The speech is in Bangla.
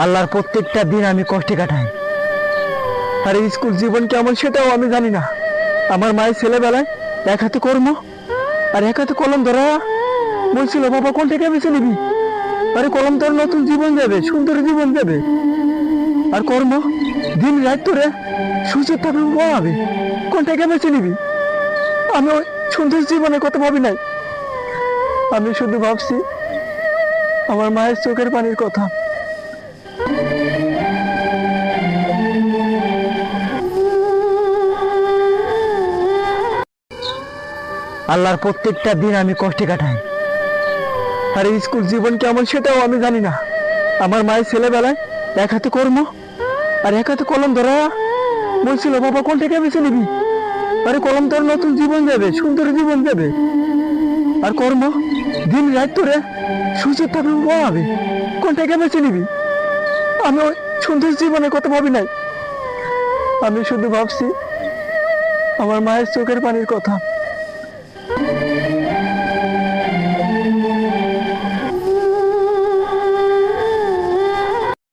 আল্লাহর প্রত্যেকটা দিন আমি কষ্টে কাটাই। আর এই স্কুল জীবন কেমন সেটাও আমি জানি না। আমার মায়ের ছেলেবেলায় এক হাতে কর্ম আর এক হাতে কলম ধরা বলছিল, বাবা কোন থেকে বেছে নিবি? আরে কলম তোর নতুন জীবন যাবে, সুন্দর জীবন যাবে। আর কর্ম দিন রাত তোরে সূর্যের তাপে পড়াবে, কোন থেকে বেছে নিবি? আমি ওই সুন্দর জীবনের কথা ভাবি নাই, আমি শুধু ভাবছি আমার মায়ের চোখের পানির কথা। আল্লাহর প্রত্যেকটা দিন আমি কষ্টে কাটাই। আর এই স্কুল জীবন কেমন সেটাও আমি জানি না। আমার মায়ের ছেলেবেলায় এক হাতে কর্ম আর এক হাতে কলম ধরা বলছিল, বাবা কোন থেকে বেছে নিবি? আরে কলম তোর নতুন জীবন যাবে, সুন্দর জীবন যাবে। আর কর্ম দিন রাত তোরে সূর্যের তাপে পড়াবে, কোন থেকে বেছে নিবি? আমি ওই সুন্দর জীবনের কথা ভাবি নাই, আমি শুধু ভাবছি আমার মায়ের চোখের পানির কথা।